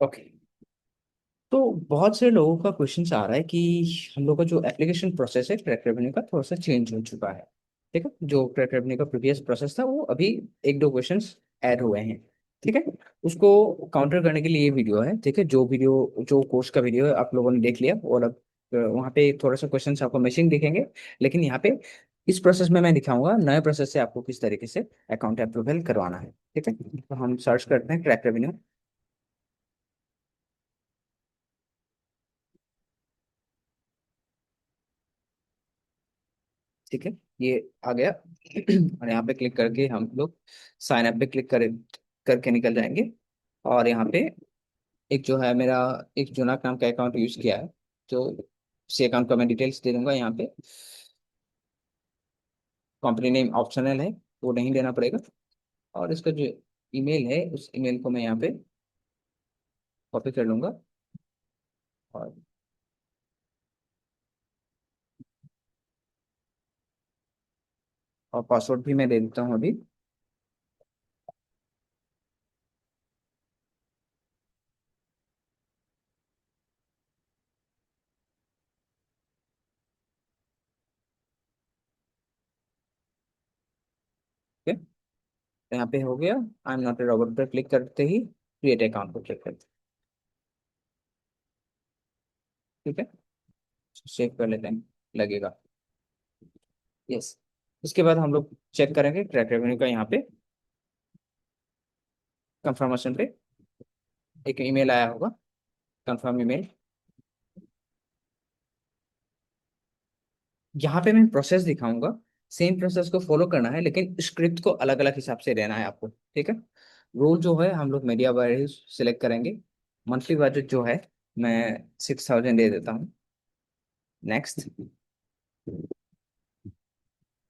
Okay. तो बहुत से लोगों का क्वेश्चन आ रहा है कि हम लोग का जो एप्लीकेशन प्रोसेस है ट्रैक रेवेन्यू का थोड़ा सा चेंज हो चुका है। ठीक है, जो ट्रैक रेवेन्यू का प्रीवियस प्रोसेस था वो अभी एक दो क्वेश्चंस ऐड हुए हैं। ठीक है, उसको काउंटर करने के लिए ये वीडियो है। ठीक है, जो कोर्स का वीडियो है आप लोगों ने देख लिया, और अब वहाँ पे थोड़ा सा क्वेश्चंस आपको मिसिंग दिखेंगे। लेकिन यहाँ पे इस प्रोसेस में मैं दिखाऊंगा नए प्रोसेस से आपको किस तरीके से अकाउंट अप्रूवल करवाना है। ठीक है, तो हम सर्च करते हैं ट्रैक रेवेन्यू। ठीक है, ये आ गया और यहाँ पे क्लिक करके हम लोग साइन अप पे क्लिक करके निकल जाएंगे। और यहाँ पे एक जो है मेरा एक जुनाक नाम का अकाउंट यूज किया है, जो उसी अकाउंट का मैं डिटेल्स दे दूंगा यहाँ पे। कंपनी नेम ऑप्शनल है, वो नहीं देना पड़ेगा। और इसका जो ईमेल है उस ईमेल को मैं यहाँ पे कॉपी कर लूंगा। और पासवर्ड भी मैं दे देता हूँ अभी। ठीक है, तो यहाँ पे हो गया। I am not a robot पर क्लिक करते ही क्रिएट अकाउंट पर क्लिक करते हैं। ठीक है, सेव कर लेते हैं, लगेगा। यस। उसके बाद हम लोग चेक करेंगे ट्रैक रेवेन्यू का। यहाँ पे कंफर्मेशन पे एक ईमेल आया होगा, कंफर्म ईमेल। यहाँ पे मैं प्रोसेस दिखाऊंगा। सेम प्रोसेस को फॉलो करना है, लेकिन स्क्रिप्ट को अलग अलग हिसाब से देना है आपको। ठीक है, रोल जो है हम लोग मीडिया बायर्स सिलेक्ट करेंगे। मंथली बजट जो है मैं 6,000 दे देता हूँ। नेक्स्ट,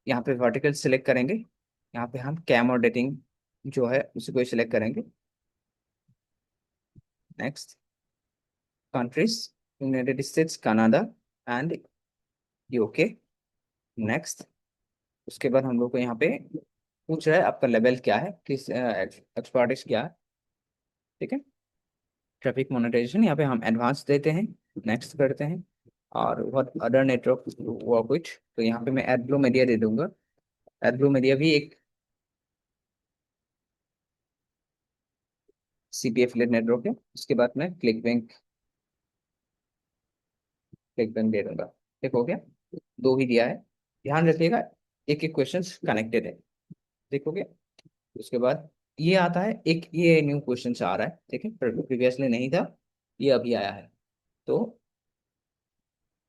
यहाँ पे वर्टिकल सिलेक्ट करेंगे। यहाँ पे हम कैम और डेटिंग जो है उसी को सिलेक्ट करेंगे। Next, countries United states, Canada and UK. Next, उसके बाद हम लोग को यहाँ पे पूछ रहा है आपका लेवल क्या है, किस एक्सपर्टिस क्या है। ठीक है, ट्रैफिक मोनेटाइजेशन यहाँ पे हम एडवांस देते हैं। नेक्स्ट करते हैं। और what other network work with, तो यहाँ पे मैं एडब्लू मीडिया दे दूंगा। एडब्लू मीडिया भी एक सीपी एफिलिएट नेटवर्क है। उसके बाद मैं क्लिक बैंक दे दूंगा। ठीक हो गया, दो ही दिया है। ध्यान रखिएगा, एक एक क्वेश्चन कनेक्टेड है। ठीक हो गया। उसके बाद ये आता है, एक ये न्यू क्वेश्चन आ रहा है। ठीक है, प्रीवियसली नहीं था, ये अभी आया है। तो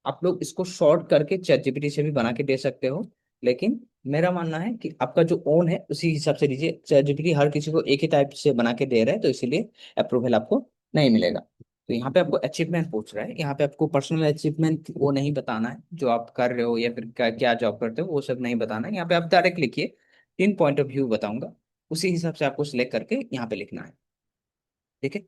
आप लोग इसको शॉर्ट करके चैट जीपीटी से भी बना के दे सकते हो। लेकिन मेरा मानना है कि आपका जो ओन है उसी हिसाब से दीजिए। चैट जीपीटी हर किसी को एक ही टाइप से बना के दे रहा है, तो इसीलिए अप्रूवल आपको नहीं मिलेगा। तो यहाँ पे आपको अचीवमेंट पूछ रहा है। यहाँ पे आपको पर्सनल अचीवमेंट वो नहीं बताना है जो आप कर रहे हो या फिर क्या क्या जॉब करते हो, वो सब नहीं बताना है। यहाँ पे आप डायरेक्ट लिखिए, 3 पॉइंट ऑफ व्यू बताऊंगा, उसी हिसाब से आपको सिलेक्ट करके यहाँ पे लिखना है। ठीक है,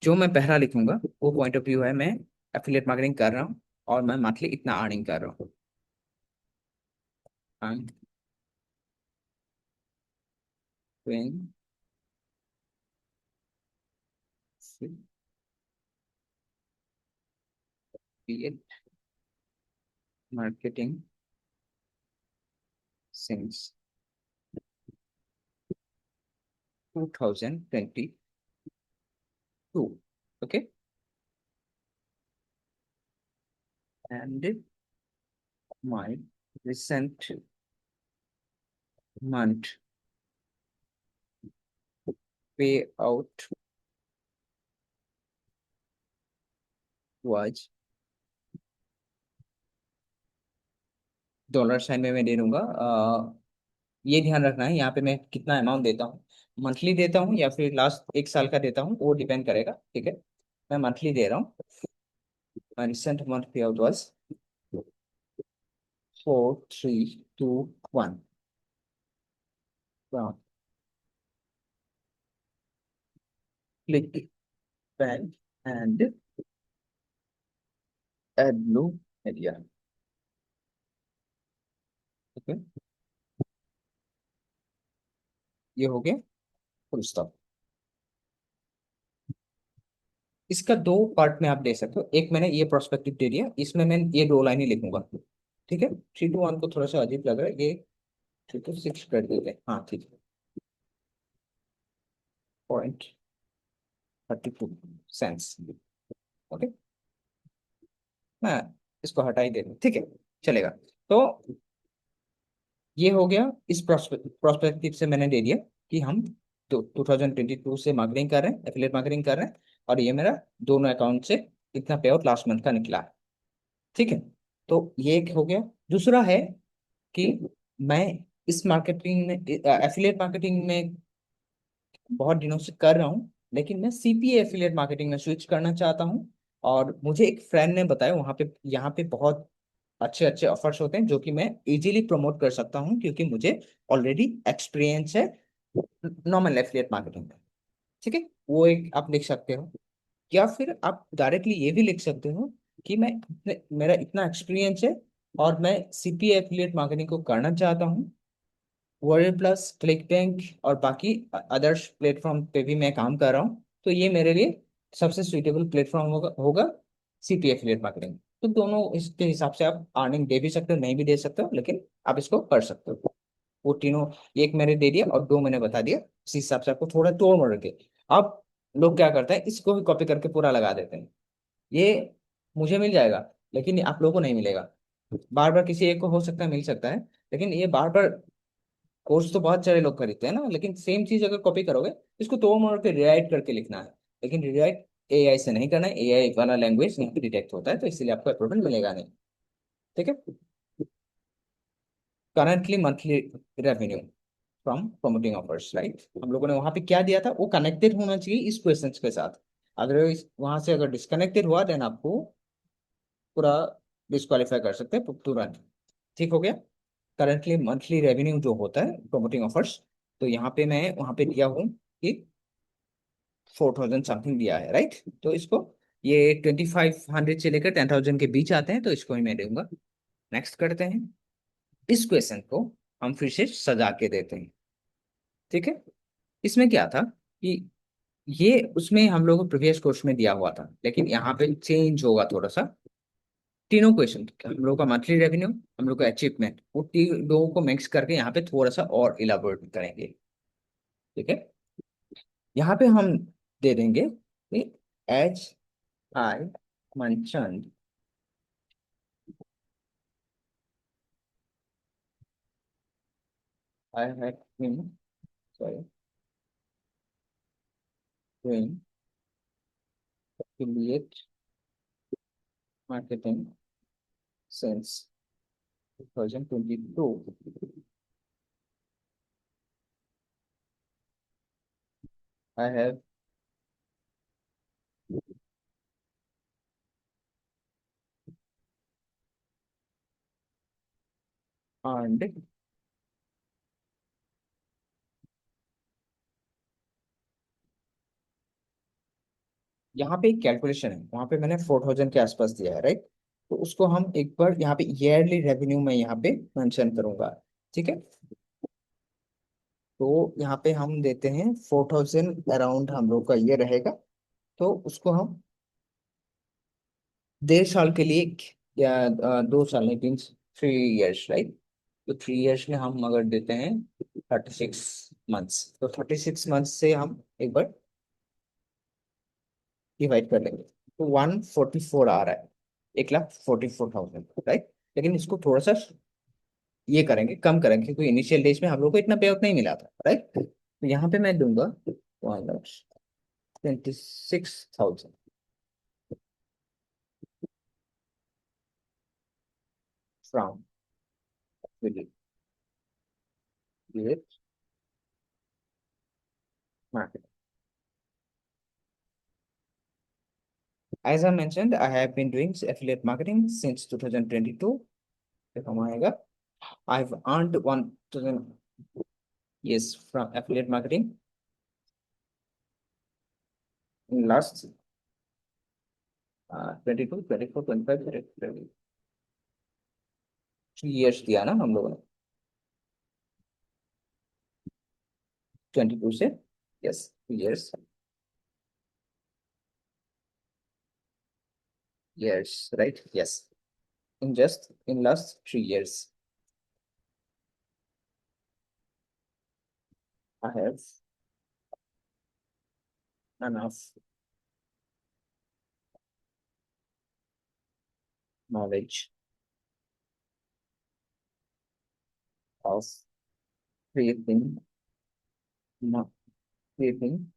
जो मैं पहला लिखूंगा वो पॉइंट ऑफ व्यू है, मैं एफिलिएट मार्केटिंग कर रहा हूँ और मैं मंथली इतना अर्निंग कर रहा हूँ। I'm doing affiliate marketing since 2022. Okay, and my recent month payout was, dollar sign में मैं दे दूंगा। ये ध्यान रखना है यहाँ पे मैं कितना अमाउंट देता हूँ, मंथली देता हूँ या फिर लास्ट एक साल का देता हूँ, वो डिपेंड करेगा। ठीक है, मैं मंथली दे रहा हूँ। My recent month payout was 4, 3, 2, 1। Click back and add blue area। Okay, ये हो गया फुल स्टॉप। इसका दो पार्ट में आप दे सकते हो। एक मैंने ये प्रोस्पेक्टिव दे दिया, इसमें मैं ये दो लाइन ही लिखूंगा। ठीक है, 3 to 1 को थोड़ा सा अजीब लग रहा है, ये 3 to 6 कर देते हैं। हाँ ठीक है, 0.32 सेंस। ओके, मैं इसको हटा ही दे दूँ, ठीक है, चलेगा। तो ये हो गया, इस प्रोस्पेक्टिव से मैंने दे दिया कि हम तो 2022 से मार्केटिंग कर रहे हैं, एफिलिएट मार्केटिंग कर रहे हैं, और ये मेरा दोनों अकाउंट से इतना पे आउट लास्ट मंथ का निकला है। ठीक है, तो ये एक हो गया। दूसरा है कि मैं इस मार्केटिंग में, एफिलिएट मार्केटिंग में बहुत दिनों से कर रहा हूँ, लेकिन मैं सीपीए एफिलिएट मार्केटिंग में स्विच करना चाहता हूँ। और मुझे एक फ्रेंड ने बताया वहाँ पे, यहाँ पे बहुत अच्छे अच्छे ऑफर्स होते हैं जो कि मैं इजीली प्रमोट कर सकता हूँ, क्योंकि मुझे ऑलरेडी एक्सपीरियंस है नॉर्मल एफिलिएट मार्केटिंग में। ठीक है, वो एक आप लिख सकते हो। या फिर आप डायरेक्टली ये भी लिख सकते हो कि मेरा इतना एक्सपीरियंस है और मैं सीपीए एफिलिएट मार्केटिंग को करना चाहता हूँ। वर्ड प्लस, क्लिक बैंक और बाकी अदर्स प्लेटफॉर्म पे भी मैं काम कर रहा हूँ, तो ये मेरे लिए सबसे सुइटेबल प्लेटफॉर्म होगा सीपी एफिलिएट मार्केटिंग। तो दोनों इसके हिसाब से आप अर्निंग दे भी सकते हो, नहीं भी दे सकते हो, लेकिन आप इसको कर सकते हो। वो तीनों, एक मैंने दे दिया और दो मैंने बता दिया, इस हिसाब से आपको थोड़ा तोड़ मोड़ के। अब लोग क्या करते हैं, इसको भी कॉपी करके पूरा लगा देते हैं। ये मुझे मिल जाएगा, लेकिन आप लोगों को नहीं मिलेगा। बार बार किसी एक को हो सकता है मिल सकता है, लेकिन ये बार बार कोर्स तो बहुत सारे लोग खरीदते हैं ना, लेकिन सेम चीज अगर कॉपी करोगे, इसको तोड़ मोड़ के रिराइट करके लिखना है। लेकिन रिराइट एआई से नहीं करना है, एआई वाला लैंग्वेज यहाँ पे डिटेक्ट होता है, तो इसलिए आपको अप्रूवल मिलेगा नहीं। ठीक है, currently monthly revenue from promoting offers, right. हम लोगों ने वहां पे क्या दिया था, वो कनेक्टेड होना चाहिए इस क्वेश्चन के साथ। अगर वहां से अगर डिस्कनेक्टेड हुआ, देन आपको पूरा डिस्क्वालीफाई कर सकते हैं तुरंत। ठीक हो गया। करंटली मंथली रेवेन्यू जो होता है प्रमोटिंग ऑफर्स, तो यहाँ पे मैं वहां पे दिया हूँ कि 4,000 समथिंग दिया है, राइट। तो इसको, ये 2,500 से लेकर 10,000 के बीच आते हैं, तो इसको ही मैं दूंगा। नेक्स्ट करते हैं, इस क्वेश्चन को हम फिर से सजा के देते हैं। ठीक है, इसमें क्या था कि ये उसमें हम लोग को प्रीवियस कोर्स में दिया हुआ था, लेकिन यहाँ पे चेंज होगा थोड़ा सा। तीनों क्वेश्चन, हम लोग का मंथली रेवेन्यू, हम लोग का अचीवमेंट, वो तीन दो को मिक्स करके यहाँ पे थोड़ा सा और इलाबोरेट करेंगे। ठीक है, यहाँ पे हम दे देंगे कि एच आई मनचंद I had been, sorry, doing affiliate marketing since 2022. I have earned, यहाँ पे एक कैलकुलेशन है, वहाँ पे मैंने 4,000 के आसपास दिया है, राइट। तो उसको हम एक बार यहाँ पे ईयरली रेवेन्यू में यहाँ पे मेंशन करूंगा। ठीक है, तो यहाँ पे हम देते हैं 4,000 अराउंड हम लोग का ये रहेगा। तो उसको हम 1.5 साल के लिए, या 2 साल नहीं, 3 ईयर्स, राइट। तो 3 ईयर्स में हम अगर देते हैं 36 मंथ्स, तो 36 मंथ्स से हम एक बार डिवाइड कर लेंगे, तो 144 आ रहा है, 1,44,000, राइट। लेकिन इसको थोड़ा सा ये करेंगे, कम करेंगे, क्योंकि इनिशियल डेज में हम लोग को इतना पे आउट नहीं मिला था, राइट। तो यहाँ पे मैं दूंगा 1,26,000 from market. As I mentioned, I have been doing affiliate marketing since 2022. पे कमाएगा, I've earned 1,000 yes from affiliate marketing in last 22, 24, 25, 3 years दिया ना हम लोगों ने, 22 से, yes 2 years। years, right? Yes. In last 3 years, I have enough knowledge of creating, not creating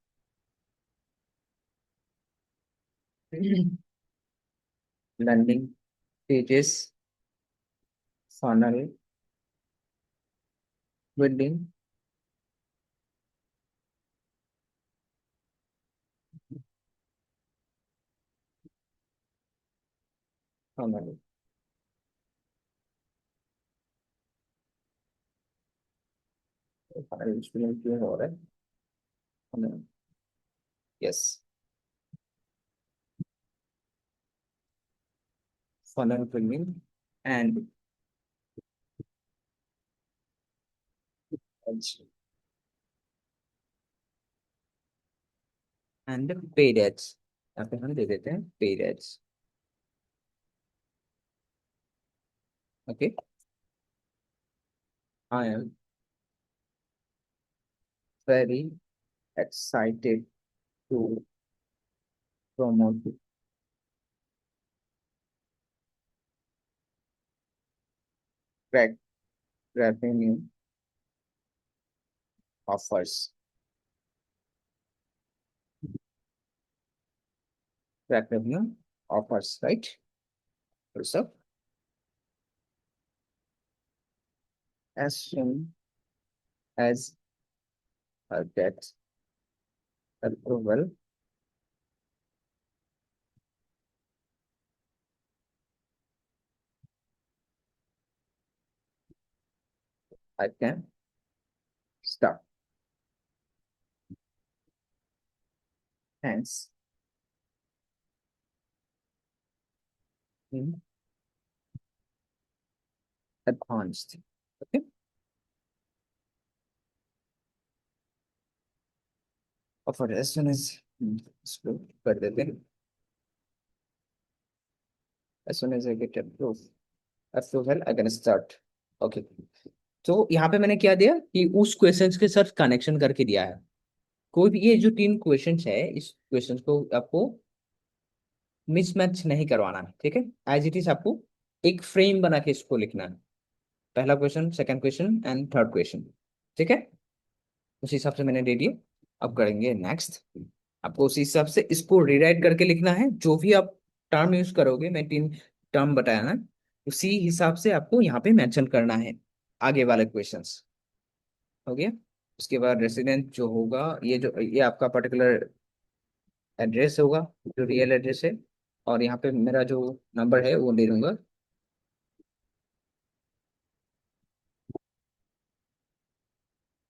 landing pages, funnel, building, funnel. funnel student क्यों हो रहा है? funnel. Yes. Funnel building and and paid ads. यहाँ पे हम दे देते हैं paid ads. Okay. I am very excited to promote crack revenue offers. Crack revenue offers, right? So as soon as I get approval, I can start. Hence, in advanced. Okay. Offer as soon as इसको कर देते हैं. As soon as I get approval, I can start. Okay. तो यहाँ पे मैंने क्या दिया कि उस क्वेश्चंस के साथ कनेक्शन करके दिया है. कोई भी ये जो 3 क्वेश्चंस है, इस क्वेश्चंस को आपको मिसमैच नहीं करवाना है. ठीक है. एज इट इज आपको एक फ्रेम बना के इसको लिखना है. पहला question, second question and third question. ठीक है. उस हिसाब से मैंने दे दिया. अब करेंगे नेक्स्ट. आपको उसी हिसाब से इसको रिराइट करके लिखना है. जो भी आप टर्म यूज करोगे, मैं 3 टर्म बताया ना, उसी हिसाब से आपको यहाँ पे मेंशन करना है आगे वाले क्वेश्चंस. हो गया. उसके बाद रेसिडेंट जो होगा, ये आपका पर्टिकुलर एड्रेस होगा, जो रियल एड्रेस है. और यहाँ पे मेरा जो नंबर है वो दे दूंगा.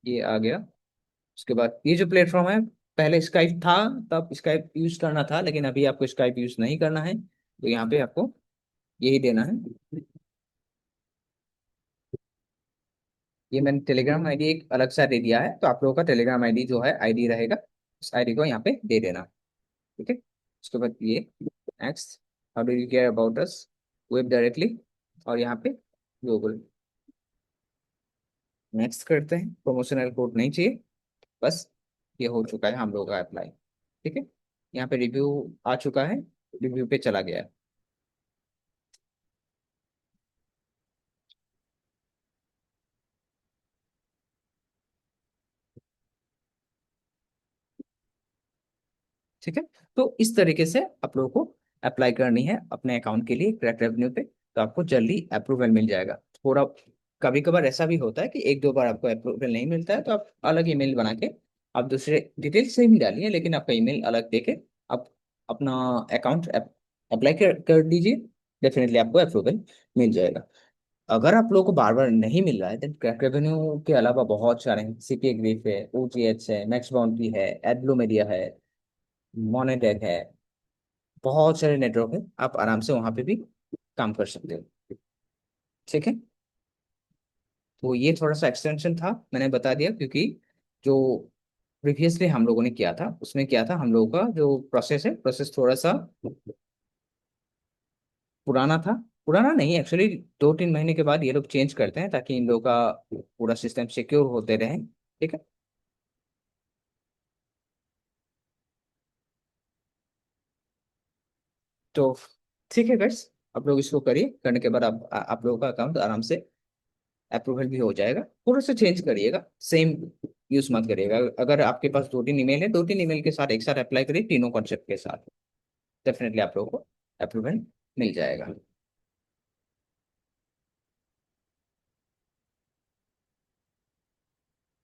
ये आ गया. उसके बाद ये जो प्लेटफॉर्म है, पहले स्काइप था, तब स्काइप यूज करना था, लेकिन अभी आपको स्काइप यूज नहीं करना है, तो यहाँ पे आपको यही देना है. ये मैंने टेलीग्राम आईडी एक अलग सा दे दिया है, तो आप लोगों का टेलीग्राम आईडी जो है आईडी रहेगा, उस आईडी को यहाँ पे दे देना. ठीक है. उसके बाद ये next, how do you care about us, web directly, और यहाँ पे गूगल. नेक्स्ट करते हैं. प्रमोशनल कोड नहीं चाहिए. बस ये हो चुका है हम लोगों का अप्लाई. ठीक है. यहाँ पे रिव्यू आ चुका है, रिव्यू पे चला गया है. ठीक है. तो इस तरीके से आप लोगों को अप्लाई करनी है अपने अकाउंट के लिए क्रैक रेवेन्यू पे, तो आपको जल्दी अप्रूवल मिल जाएगा. थोड़ा कभी कभार ऐसा भी होता है कि 1-2 बार आपको अप्रूवल नहीं मिलता है, तो आप अलग ईमेल बना के आप दूसरे डिटेल से ही डालिए, लेकिन आपका ईमेल अलग देके आप अपना अकाउंट अप्लाई कर दीजिए. डेफिनेटली आपको अप्रूवल मिल जाएगा. अगर आप लोगों को बार बार नहीं मिल रहा है, देन क्रैक रेवेन्यू के अलावा बहुत सारे हैं. सीपीए ग्रीफ है, ओजीएच है, मैक्स बाउंड्री है, एडब्लू मीडिया है, मोनेटैग है. बहुत सारे नेटवर्क है, आप आराम से वहां पे भी काम कर सकते हो. ठीक है. तो ये थोड़ा सा एक्सटेंशन था, मैंने बता दिया, क्योंकि जो प्रीवियसली हम लोगों ने किया था, उसमें क्या था, हम लोगों का जो प्रोसेस है, प्रोसेस थोड़ा सा पुराना था, पुराना नहीं एक्चुअली, 2-3 महीने के बाद ये लोग चेंज करते हैं ताकि इन लोगों का पूरा सिस्टम सिक्योर होते रहे। ठीक है। तो ठीक है गाइस, आप लोग इसको करिए, करने के बाद आप लोगों का अकाउंट आराम से अप्रूवल भी हो जाएगा। थोड़ा सा चेंज करिएगा, सेम यूज मत करिएगा। अगर आपके पास 2-3 ईमेल है, 2-3 ईमेल के साथ एक साथ अप्लाई करिए तीनों कॉन्सेप्ट के साथ, डेफिनेटली आप लोगों को अप्रूवल मिल जाएगा।